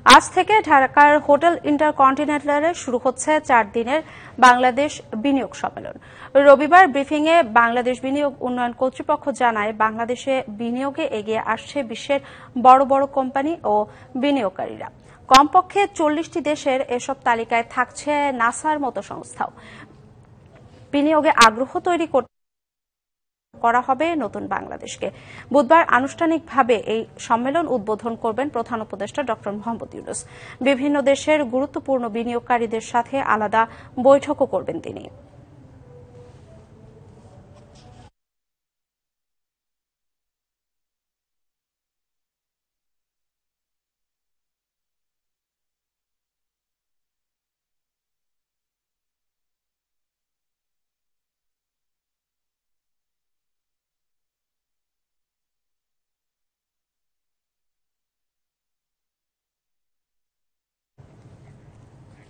আজ থেকে ঢাকার হোটেল ইন্টারকন্টিনেন্টালে শুরু হচ্ছে 4 দিনের বাংলাদেশ বিনিয়োগ সম্মেলন। রবিবার ব্রিফিংয়ে বাংলাদেশ বিনিয়োগ উন্নয়ন কর্তৃপক্ষ জানায়, বাংলাদেশে বিনিয়োগে এগিয়ে আসছে বিশ্বের বড় বড় কোম্পানি ও বিনিয়োগকারীরা। কমপক্ষে 40টি দেশের এসব তালিকায় থাকছে নাসার মতো সংস্থাও। বিনিয়োগে আগ্রহ তৈরি করা হবে নতুন বাংলাদেশকে। বুধবার আনুষ্ঠানিকভাবে এই সম্মেলন উদ্বোধন করবেন প্রধান উপদেষ্টা ড. মোহাম্মদ ইউনূস। বিভিন্ন দেশের গুরুত্বপূর্ণ বিনিয়োগকারীদের সাথে আলাদা বৈঠকও করবেন তিনি।